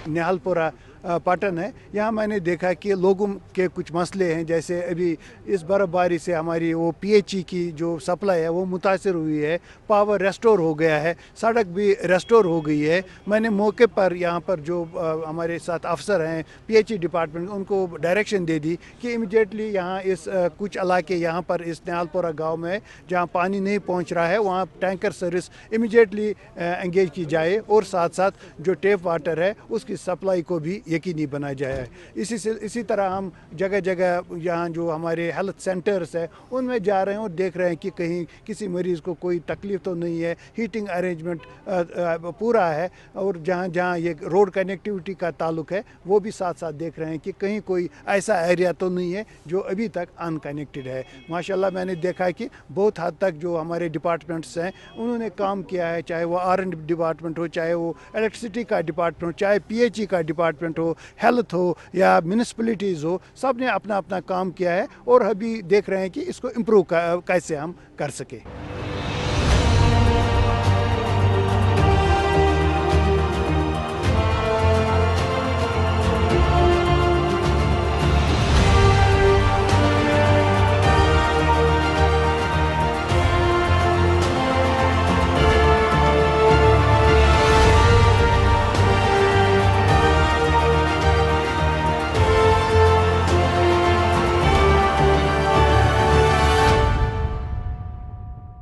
निहालपुरा पटन है। यहाँ मैंने देखा कि लोगों के कुछ मसले हैं, जैसे अभी इस बर्फ़बारी से हमारी वो पीएचई की जो सप्लाई है वो मुतासर हुई है, पावर रेस्टोर हो गया है, सड़क भी रेस्टोर हो गई है। मैंने मौके पर यहाँ पर जो हमारे साथ अफसर हैं पीएचई डिपार्टमेंट, उनको डायरेक्शन दे दी कि इमीडिएटली यहाँ इस कुछ इलाके यहाँ पर इस निहालपुरा गाँव में जहाँ पानी नहीं पहुँच रहा है वहाँ टैंकर सर्विस इमीडिएटली एंगेज की जाए, और साथ साथ जो टेप वाटर है उसकी सप्लाई को भी यकीनी बनाया जाए। इसी तरह हम जगह जगह यहाँ जो हमारे हेल्थ सेंटर्स है उनमें जा रहे हैं और देख रहे हैं कि कहीं किसी मरीज़ को कोई तकलीफ़ तो नहीं है, हीटिंग अरेंजमेंट पूरा है, और जहाँ जहाँ ये रोड कनेक्टिविटी का ताल्लुक है वो भी साथ साथ देख रहे हैं कि कहीं कोई ऐसा एरिया तो नहीं है जो अभी तक अनकनेक्टेड है। माशाल्लाह मैंने देखा है कि बहुत हद तक जो हमारे डिपार्टमेंट्स हैं उन्होंने काम किया है, चाहे वो R&D डिपार्टमेंट हो, चाहे वो इलेक्ट्रिसिटी का डिपार्टमेंट हो, चाहे पीएचई का डिपार्टमेंट हो, हेल्थ हो या म्यूनिसिपैलिटीज़ हो, सब ने अपना अपना काम किया है और अभी देख रहे हैं कि इसको इम्प्रूव कैसे हम कर सके।